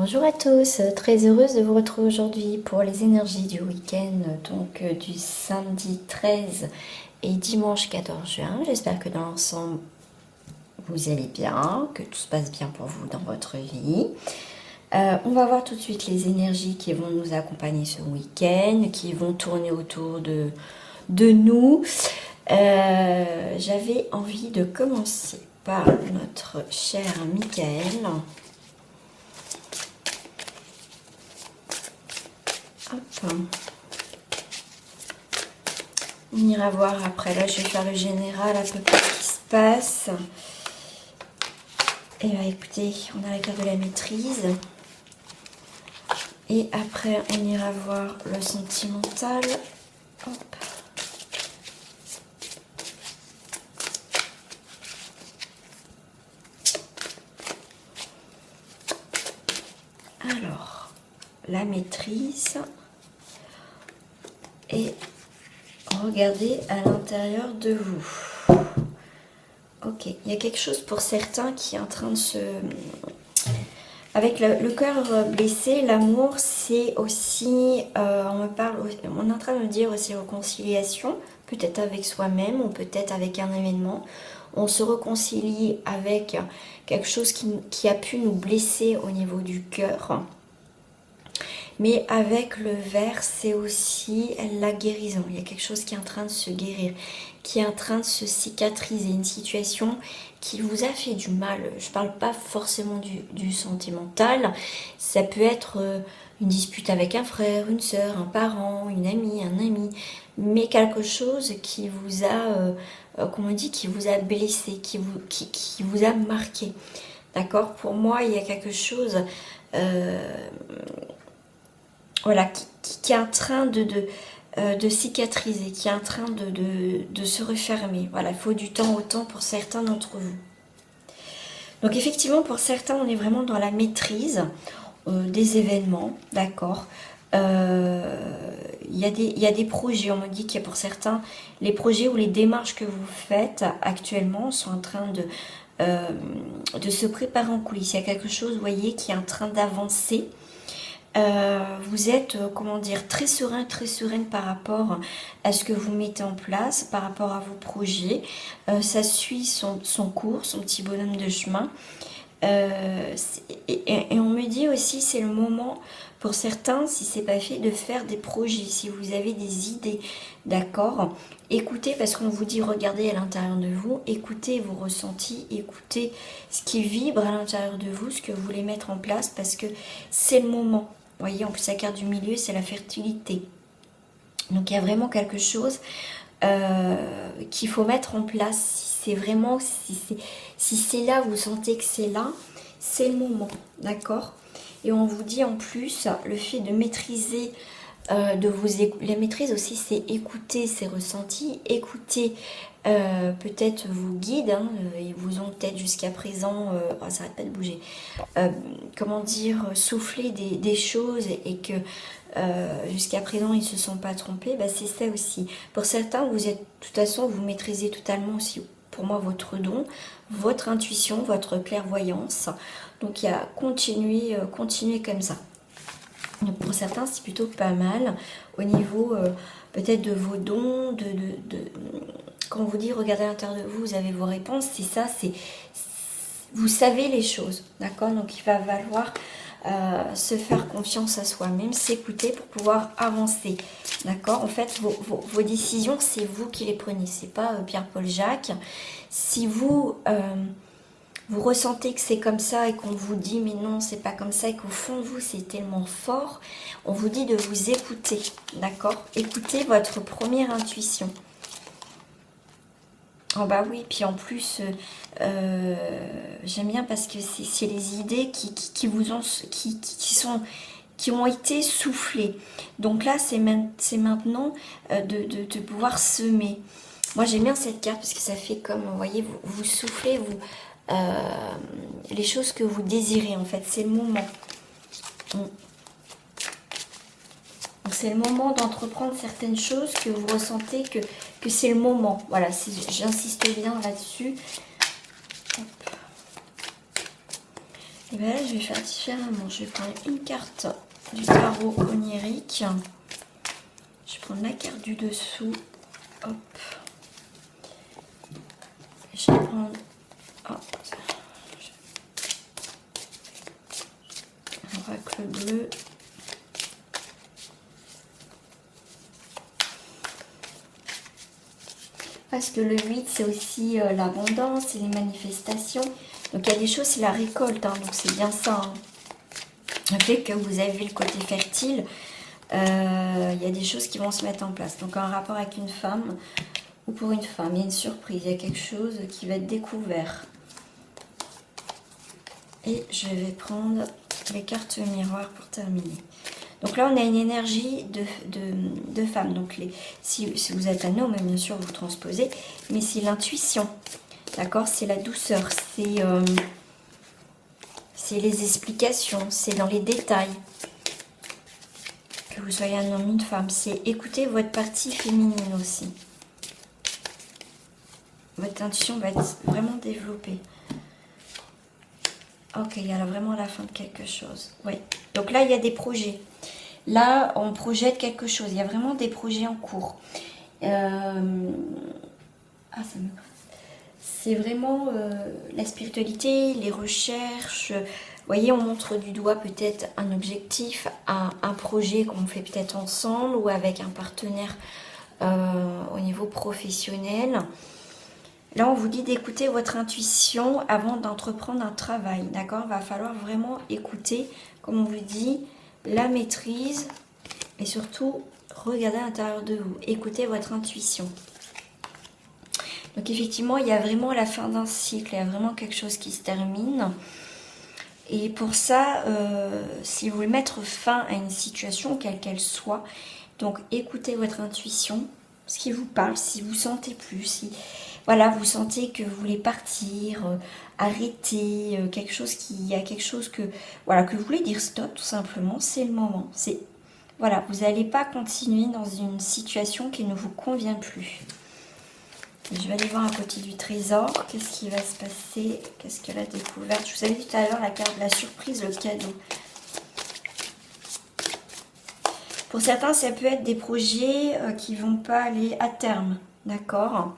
Bonjour à tous, très heureuse de vous retrouver aujourd'hui pour les énergies du week-end, donc du samedi 13 et dimanche 14 juin. J'espère que dans l'ensemble vous allez bien, que tout se passe bien pour vous dans votre vie. On va voir tout de suite les énergies qui vont nous accompagner ce week-end, qui vont tourner autour de nous. J'avais envie de commencer par notre cher Michael. Hop. On ira voir après. Là, je vais faire le général à peu près ce qui se passe. Et là, écoutez, on a la carte de la maîtrise. Et après, on ira voir le sentimental. Hop. Alors, la maîtrise. Et regardez à l'intérieur de vous. Ok, il y a quelque chose pour certains qui est en train de se... Avec le cœur blessé, l'amour, c'est aussi... on est en train de me dire aussi réconciliation, peut-être avec soi-même ou peut-être avec un événement. On se réconcilie avec quelque chose qui a pu nous blesser au niveau du cœur. Mais avec le vert, c'est aussi la guérison. Il y a quelque chose qui est en train de se guérir, qui est en train de se cicatriser. Une situation qui vous a fait du mal. Je ne parle pas forcément du sentimental. Ça peut être une dispute avec un frère, une soeur, un parent, une amie, un ami. Mais quelque chose qui vous a, comme on dit, qui vous a blessé, qui vous a marqué. D'accord? Pour moi, il y a quelque chose... voilà, qui est en train de cicatriser, qui est en train de se refermer. Voilà, il faut du temps au temps pour certains d'entre vous. Donc effectivement, pour certains, on est vraiment dans la maîtrise des événements, d'accord. Il y a des projets, on me dit qu'il y a pour certains, les projets ou les démarches que vous faites actuellement sont en train de se préparer en coulisses. Il y a quelque chose, vous voyez, qui est en train d'avancer. Vous êtes, comment dire, très sereine par rapport à ce que vous mettez en place, par rapport à vos projets. Ça suit son cours, son petit bonhomme de chemin. Et on me dit aussi, c'est le moment, pour certains, si c'est pas fait, de faire des projets. Si vous avez des idées, d'accord, écoutez, parce qu'on vous dit, regardez à l'intérieur de vous, écoutez vos ressentis, écoutez ce qui vibre à l'intérieur de vous, ce que vous voulez mettre en place, parce que c'est le moment. Vous voyez, en plus la carte du milieu, c'est la fertilité. Donc il y a vraiment quelque chose qu'il faut mettre en place. Si c'est vraiment, si c'est là, vous sentez que c'est là, c'est le moment, d'accord. Et on vous dit en plus, le fait de maîtriser, la maîtrise aussi, c'est écouter ses ressentis, écouter peut-être vos guides, hein, ils vous ont peut-être jusqu'à présent, ça arrête pas de bouger, comment dire, souffler des choses et que jusqu'à présent ils ne se sont pas trompés, bah, c'est ça aussi. Pour certains, vous êtes, de toute façon, vous maîtrisez totalement aussi, pour moi, votre don, votre intuition, votre clairvoyance. Donc il y a continuer comme ça. Donc pour certains, c'est plutôt pas mal au niveau peut-être de vos dons, quand on vous dit regardez à l'intérieur de vous, vous avez vos réponses, c'est ça, vous savez les choses, d'accord. Donc il va falloir se faire confiance à soi-même, s'écouter pour pouvoir avancer, d'accord. En fait, vos décisions, c'est vous qui les prenez, c'est pas Pierre-Paul Jacques. Si vous ressentez que c'est comme ça et qu'on vous dit mais non, c'est pas comme ça, et qu'au fond de vous c'est tellement fort, on vous dit de vous écouter, d'accord. Écoutez votre première intuition. Oh bah oui, puis en plus, j'aime bien parce que c'est les idées qui ont été soufflées. Donc là, c'est maintenant de pouvoir semer. Moi, j'aime bien cette carte parce que ça fait comme, vous voyez, vous soufflez, les choses que vous désirez, en fait. C'est le moment. C'est le moment d'entreprendre certaines choses que vous ressentez que c'est le moment. Voilà, j'insiste bien là-dessus. Et bien là, je vais faire différemment. Je vais prendre une carte du tarot onirique. Je vais prendre la carte du dessous. Hop. Je vais prendre un oracle bleu. Parce que le 8, c'est aussi l'abondance, c'est les manifestations. Donc il y a des choses, c'est la récolte, hein, donc c'est bien ça. Hein. Le fait que vous avez le côté fertile, il y a des choses qui vont se mettre en place. Donc en rapport avec une femme, ou pour une femme, il y a une surprise, il y a quelque chose qui va être découvert. Et je vais prendre les cartes miroirs pour terminer. Donc là, on a une énergie de femme. Donc si vous êtes un homme, bien sûr, vous transposez. Mais c'est l'intuition. D'accord? C'est la douceur. C'est les explications. C'est dans les détails. Que vous soyez un homme ou une femme. C'est écouter votre partie féminine aussi. Votre intuition va être vraiment développée. Ok, il y a vraiment la fin de quelque chose. Oui. Donc là, il y a des projets. Là, on projette quelque chose. Il y a vraiment des projets en cours. C'est vraiment la spiritualité, les recherches. Vous voyez, on montre du doigt peut-être un objectif, un projet qu'on fait peut-être ensemble ou avec un partenaire au niveau professionnel. Là, on vous dit d'écouter votre intuition avant d'entreprendre un travail. D'accord? Il va falloir vraiment écouter, comme on vous dit, la maîtrise et surtout regarder à l'intérieur de vous. Écoutez votre intuition. Donc effectivement, il y a vraiment la fin d'un cycle. Il y a vraiment quelque chose qui se termine. Et pour ça, si vous voulez mettre fin à une situation, quelle qu'elle soit, donc écoutez votre intuition, ce qui vous parle, si vous sentez plus, si voilà, vous sentez que vous voulez partir, arrêter, quelque chose il y a quelque chose que voilà que vous voulez dire stop, tout simplement, c'est le moment. Voilà, vous n'allez pas continuer dans une situation qui ne vous convient plus. Je vais aller voir à côté du trésor, qu'est-ce qui va se passer, qu'est-ce que la découverte. Je vous avais dit tout à l'heure la carte de la surprise, le cadeau. Pour certains, ça peut être des projets qui ne vont pas aller à terme, d'accord,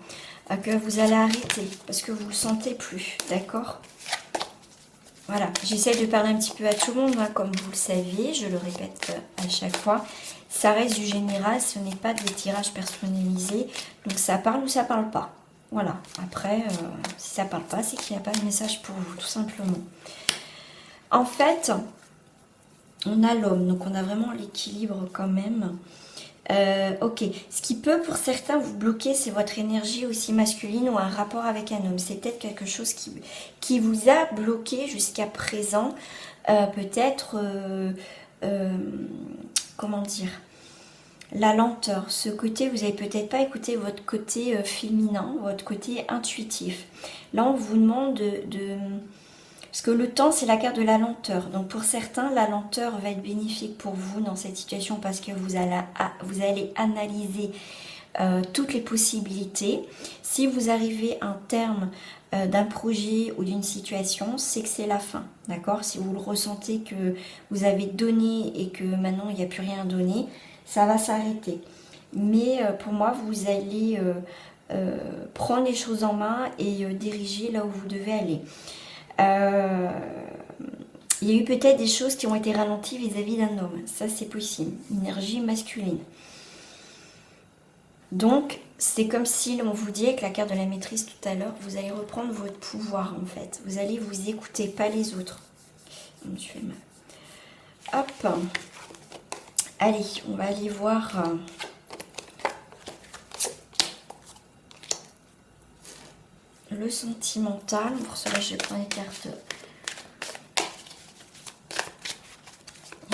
que vous allez arrêter parce que vous ne le sentez plus, d'accord. Voilà, j'essaie de parler un petit peu à tout le monde, hein, comme vous le savez, je le répète à chaque fois. Ça reste du général, ce n'est pas des tirages personnalisés, donc ça parle ou ça parle pas. Voilà, après, si ça parle pas, c'est qu'il n'y a pas de message pour vous, tout simplement. En fait, on a l'homme, donc on a vraiment l'équilibre quand même. Ok, ce qui peut pour certains vous bloquer, c'est votre énergie aussi masculine ou un rapport avec un homme. C'est peut-être quelque chose qui vous a bloqué jusqu'à présent. Peut-être, comment dire, la lenteur. Ce côté, vous n'avez peut-être pas écouté votre côté féminin, votre côté intuitif. Là, on vous demande parce que le temps, c'est la carte de la lenteur. Donc, pour certains, la lenteur va être bénéfique pour vous dans cette situation parce que vous allez analyser toutes les possibilités. Si vous arrivez à un terme d'un projet ou d'une situation, c'est que c'est la fin. D'accord? Si vous le ressentez que vous avez donné et que maintenant, il n'y a plus rien à donner, ça va s'arrêter. Mais pour moi, vous allez prendre les choses en main et diriger là où vous devez aller. Il y a eu peut-être des choses qui ont été ralenties vis-à-vis d'un homme. Ça, c'est possible. Énergie masculine. Donc, c'est comme si on vous dit avec la carte de la maîtrise tout à l'heure, vous allez reprendre votre pouvoir en fait. Vous allez vous écouter, pas les autres. Je me suis fait mal. Hop. Allez, on va aller voir... le sentimental. Pour cela, je prends les cartes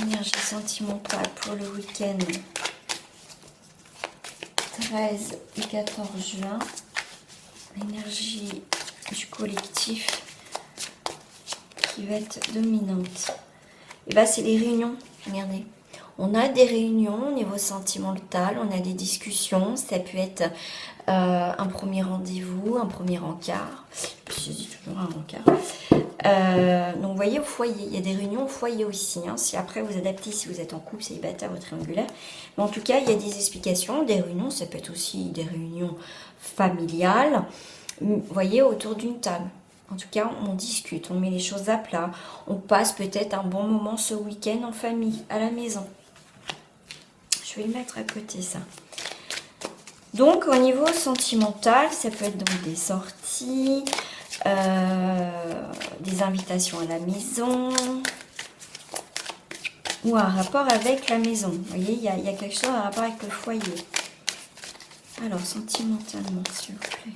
énergie sentimentale pour le week-end 13 et 14 juin. L'énergie du collectif qui va être dominante. Et bien, c'est les réunions. Regardez. On a des réunions au niveau sentimental, on a des discussions, ça peut être un premier rendez-vous, un premier encart, je dis toujours un encart, Donc, vous voyez, au foyer, il y a des réunions au foyer aussi. Hein. Si après vous adaptez, si vous êtes en couple, célibataire ou triangulaire. Mais en tout cas, il y a des explications, des réunions. Ça peut être aussi des réunions familiales. Vous voyez, autour d'une table. En tout cas, on discute, on met les choses à plat. On passe peut-être un bon moment ce week-end en famille, à la maison. Je vais le mettre à côté, ça. Donc, au niveau sentimental, ça peut être donc des sorties, des invitations à la maison ou un rapport avec la maison. Vous voyez, il y a quelque chose en rapport avec le foyer. Alors, sentimentalement, s'il vous plaît.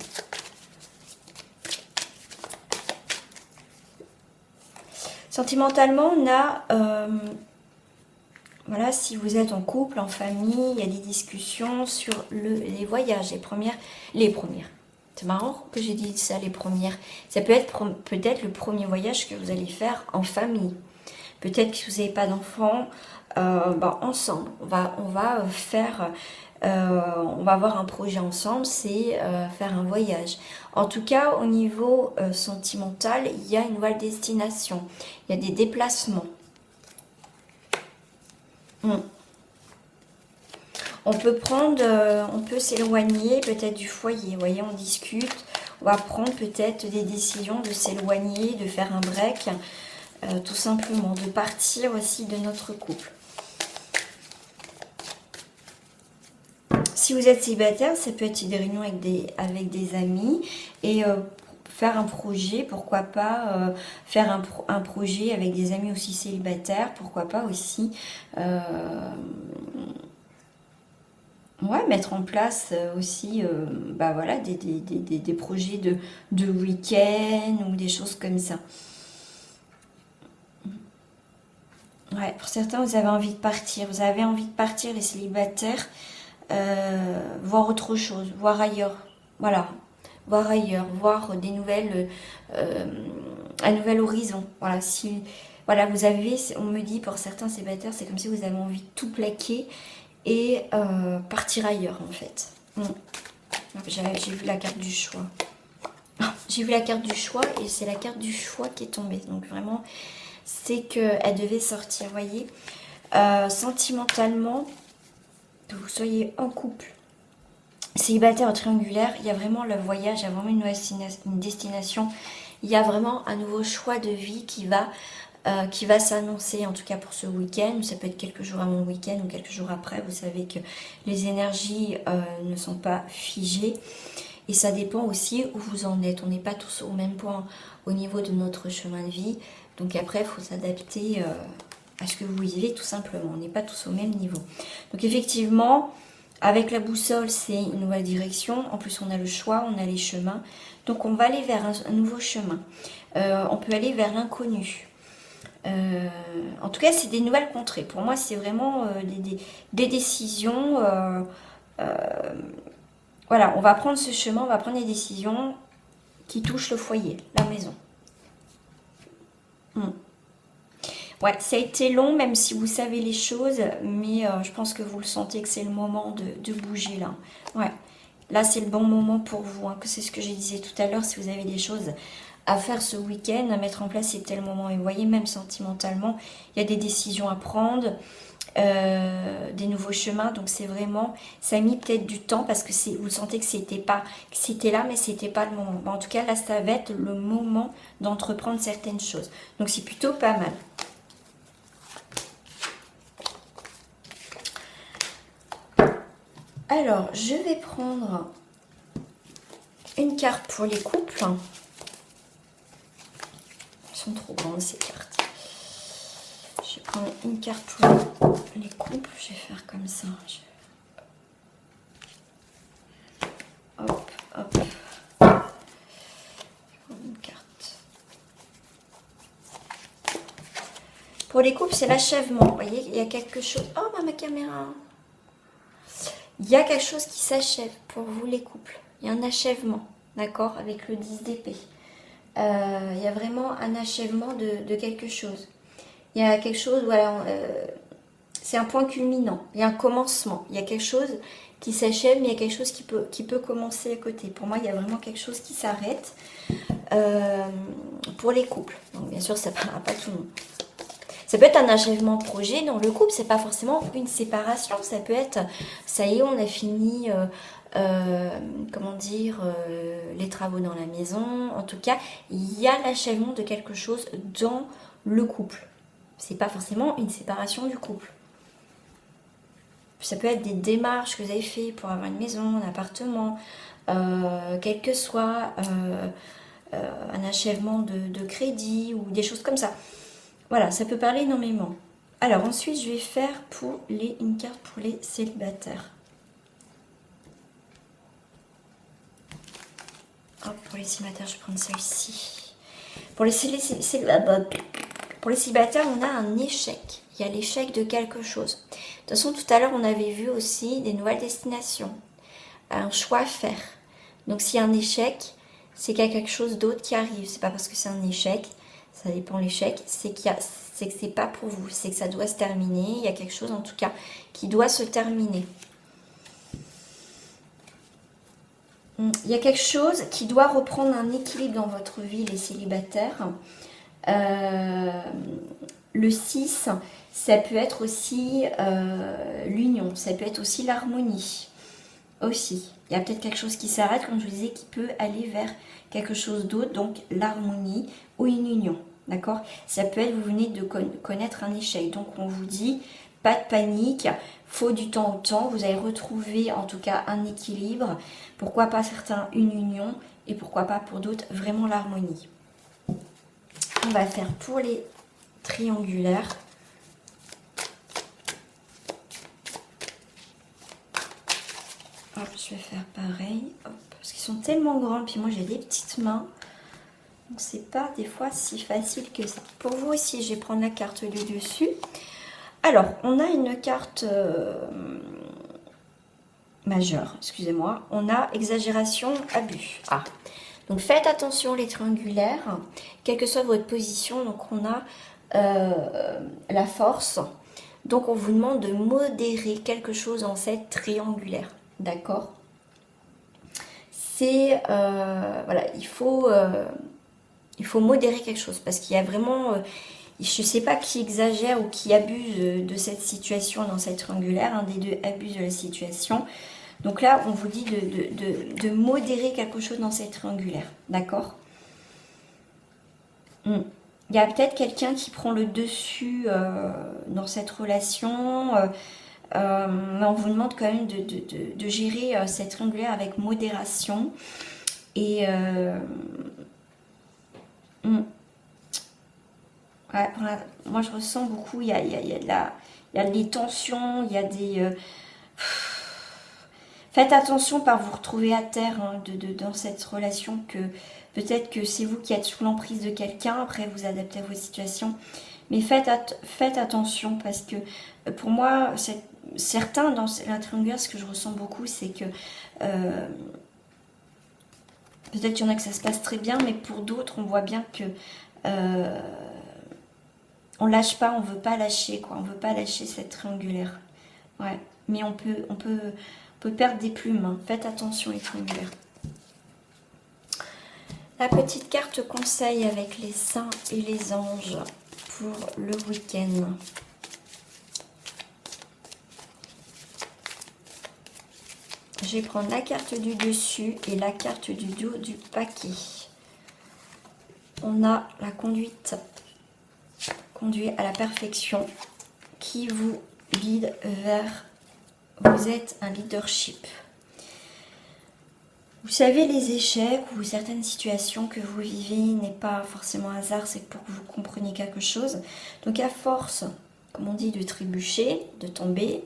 Sentimentalement, on a... voilà, si vous êtes en couple, en famille, il y a des discussions sur les voyages, les premières. C'est marrant que j'ai dit ça, les premières. Ça peut être peut-être le premier voyage que vous allez faire en famille. Peut-être que vous n'avez pas d'enfants, ensemble. On va avoir un projet ensemble, c'est faire un voyage. En tout cas, au niveau sentimental, il y a une nouvelle destination. Il y a des déplacements. On peut s'éloigner peut-être du foyer. Vous voyez, on discute. On va prendre peut-être des décisions de s'éloigner, de faire un break. Tout simplement, de partir aussi de notre couple. Si vous êtes célibataire, ça peut être des réunions avec des amis et faire un projet, pourquoi pas faire un projet avec des amis aussi célibataires, pourquoi pas aussi mettre en place aussi voilà, des projets de week-end ou des choses comme ça. Ouais, pour certains, vous avez envie de partir. Vous avez envie de partir, les célibataires, voir autre chose, voir ailleurs. Voilà, voir ailleurs, voir des nouvelles, un nouvel horizon. Voilà, voilà, vous avez, on me dit pour certains célibataires, c'est comme si vous avez envie de tout plaquer et partir ailleurs en fait. J'ai vu la carte du choix. J'ai vu la carte du choix et c'est la carte du choix qui est tombée. Donc vraiment, c'est qu'elle devait sortir, vous voyez. Sentimentalement, que vous soyez en couple, célibataire ou triangulaire, il y a vraiment le voyage, il y a vraiment une destination, il y a vraiment un nouveau choix de vie qui va s'annoncer, en tout cas pour ce week-end. Ça peut être quelques jours avant le week-end ou quelques jours après. Vous savez que les énergies ne sont pas figées. Et ça dépend aussi où vous en êtes. On n'est pas tous au même point au niveau de notre chemin de vie. Donc après, il faut s'adapter à ce que vous vivez tout simplement. On n'est pas tous au même niveau. Donc effectivement, avec la boussole, c'est une nouvelle direction. En plus, on a le choix, on a les chemins. Donc on va aller vers un nouveau chemin. On peut aller vers l'inconnu. En tout cas, c'est des nouvelles contrées. Pour moi, c'est vraiment des décisions. Voilà, on va prendre ce chemin, on va prendre des décisions qui touchent le foyer, la maison. Ouais, ça a été long, même si vous savez les choses, mais je pense que vous le sentez que c'est le moment de bouger là. Ouais, là c'est le bon moment pour vous, hein, que c'est ce que je disais tout à l'heure, si vous avez des choses à faire ce week-end, à mettre en place, c'était le moment. Et vous voyez, même sentimentalement, il y a des décisions à prendre, des nouveaux chemins, donc c'est vraiment, ça a mis peut-être du temps parce que vous sentez que c'était là, mais c'était pas le moment. En tout cas, là, ça va être le moment d'entreprendre certaines choses. Donc c'est plutôt pas mal. Alors, je vais prendre une carte pour les couples. Elles sont trop grandes ces cartes. Je vais prendre une carte pour les couples. Je vais faire comme ça. Hop, hop. Je vais prendre une carte. Pour les couples, c'est l'achèvement. Vous voyez, il y a quelque chose. Oh, ma caméra. Il y a quelque chose qui s'achève pour vous les couples. Il y a un achèvement, d'accord, avec le 10 d'épée. Il y a vraiment un achèvement de quelque chose. Il y a quelque chose, voilà, c'est un point culminant. Il y a un commencement. Il y a quelque chose qui s'achève, mais il y a quelque chose qui peut commencer à côté. Pour moi, il y a vraiment quelque chose qui s'arrête pour les couples. Donc bien sûr, ça ne parlera pas tout le monde. Ça peut être un achèvement de projet dans le couple, c'est pas forcément une séparation, ça peut être, ça y est, on a fini, comment dire, les travaux dans la maison. En tout cas, il y a l'achèvement de quelque chose dans le couple. C'est pas forcément une séparation du couple. Ça peut être des démarches que vous avez fait pour avoir une maison, un appartement, quel que soit un achèvement de crédit ou des choses comme ça. Voilà, ça peut parler énormément. Alors ensuite, je vais faire pour une carte pour les célibataires. Hop, pour les célibataires, je vais prendre celle-ci. Pour les célibataires, on a un échec. Il y a l'échec de quelque chose. De toute façon, tout à l'heure, on avait vu aussi des nouvelles destinations. Un choix à faire. Donc s'il y a un échec, c'est qu'il y a quelque chose d'autre qui arrive. C'est pas parce que c'est un échec, ça dépend de l'échec, c'est que c'est pas pour vous, c'est que ça doit se terminer. Il y a quelque chose en tout cas qui doit se terminer. Il y a quelque chose qui doit reprendre un équilibre dans votre vie, les célibataires. Le 6, ça peut être aussi l'union, ça peut être aussi l'harmonie. Aussi, il y a peut-être quelque chose qui s'arrête, comme je vous disais, qui peut aller vers quelque chose d'autre, donc l'harmonie ou une union, d'accord? Ça peut être, vous venez de connaître un échec, donc on vous dit, pas de panique, faut du temps au temps, vous allez retrouver en tout cas un équilibre, pourquoi pas certains une union, et pourquoi pas pour d'autres vraiment l'harmonie. On va faire pour les triangulaires. Hop, je vais faire pareil, hop, parce qu'ils sont tellement grands, puis moi j'ai des petites mains, donc c'est pas des fois si facile que ça. Pour vous aussi, je vais prendre la carte du dessus. Alors, on a une carte majeure, excusez-moi, on a exagération, abus. Ah, donc faites attention les triangulaires, quelle que soit votre position, donc on a la force, donc on vous demande de modérer quelque chose en cette triangulaire. D'accord. C'est voilà, il faut modérer quelque chose parce qu'il y a vraiment, je ne sais pas qui exagère ou qui abuse de cette situation dans cette triangulaire. Un des deux abuse de la situation. Donc là, on vous dit de modérer quelque chose dans cette triangulaire. D'accord. Il y a peut-être quelqu'un qui prend le dessus dans cette relation. Mais on vous demande quand même de gérer cette triangulaire avec modération. Et ouais, moi je ressens beaucoup, il y a des tensions, il y a des... Faites attention par vous retrouver à terre hein, dans cette relation, que peut-être que c'est vous qui êtes sous l'emprise de quelqu'un, après vous adaptez à vos situations. Mais faites attention parce que pour moi, certains dans la triangulaire, ce que je ressens beaucoup, c'est que peut-être qu'il y en a que ça se passe très bien, mais pour d'autres, on voit bien que on lâche pas, on veut pas lâcher, quoi. On veut pas lâcher cette triangulaire. Ouais, mais on peut perdre des plumes. Hein. Faites attention les triangulaires. La petite carte conseil avec les saints et les anges pour le week-end. Je vais prendre la carte du dessus et la carte du dos du paquet. On a la conduite à la perfection qui vous guide vers... Vous êtes un leadership. Vous savez, les échecs ou certaines situations que vous vivez n'est pas forcément un hasard, c'est pour que vous compreniez quelque chose. Donc à force, comme on dit, de trébucher, de tomber,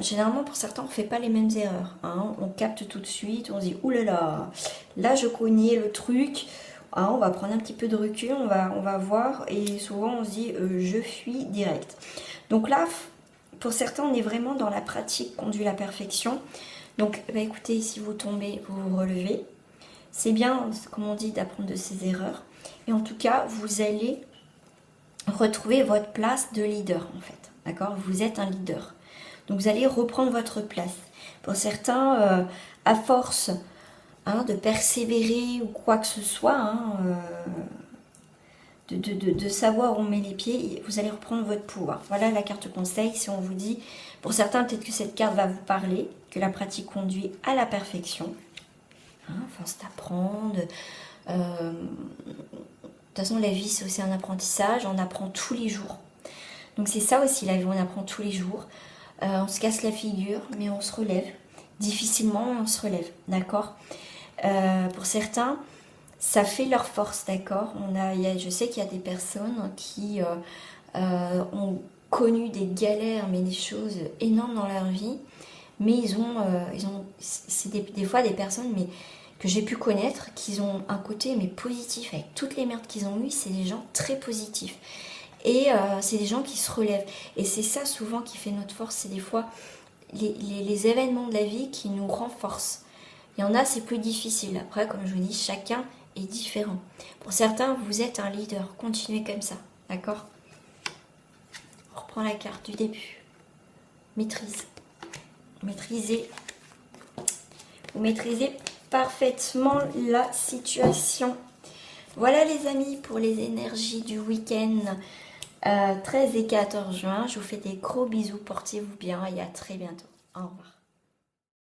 généralement pour certains on ne fait pas les mêmes erreurs. Hein. On capte tout de suite, on se dit oulala, là je connais le truc, hein, on va prendre un petit peu de recul, on va voir, et souvent on se dit je fuis direct. Donc là, pour certains on est vraiment dans la pratique conduit à la perfection. Donc bah écoutez, si vous tombez, vous vous relevez. C'est bien, comme on dit, d'apprendre de ses erreurs. Et en tout cas, vous allez retrouver votre place de leader en fait. D'accord? Vous êtes un leader. Donc vous allez reprendre votre place. Pour certains, à force hein, de persévérer ou quoi que ce soit, hein, de savoir où on met les pieds, vous allez reprendre votre pouvoir. Voilà la carte conseil. Si on vous dit, pour certains, peut-être que cette carte va vous parler, que la pratique conduit à la perfection. Hein, force d'apprendre. De toute façon, la vie, c'est aussi un apprentissage. On apprend tous les jours. Donc c'est ça aussi, la vie, on apprend tous les jours. On se casse la figure, mais on se relève. Difficilement, on se relève, d'accord. Pour certains, ça fait leur force, d'accord. Je sais qu'il y a des personnes qui ont connu des galères, mais des choses énormes dans leur vie. Mais c'est des fois des personnes que j'ai pu connaître, qui ont un côté mais positif, avec toutes les merdes qu'ils ont eues, c'est des gens très positifs. Et c'est des gens qui se relèvent. Et c'est ça souvent qui fait notre force, c'est des fois les événements de la vie qui nous renforcent. Il y en a, c'est plus difficile. Après, comme je vous dis, chacun est différent. Pour certains, vous êtes un leader. Continuez comme ça, d'accord? On reprend la carte du début. Maîtrise. Maîtrisez. Vous maîtrisez parfaitement la situation. Voilà les amis pour les énergies du week-end 13 et 14 juin. Je vous fais des gros bisous. Portez-vous bien et à très bientôt. Au revoir.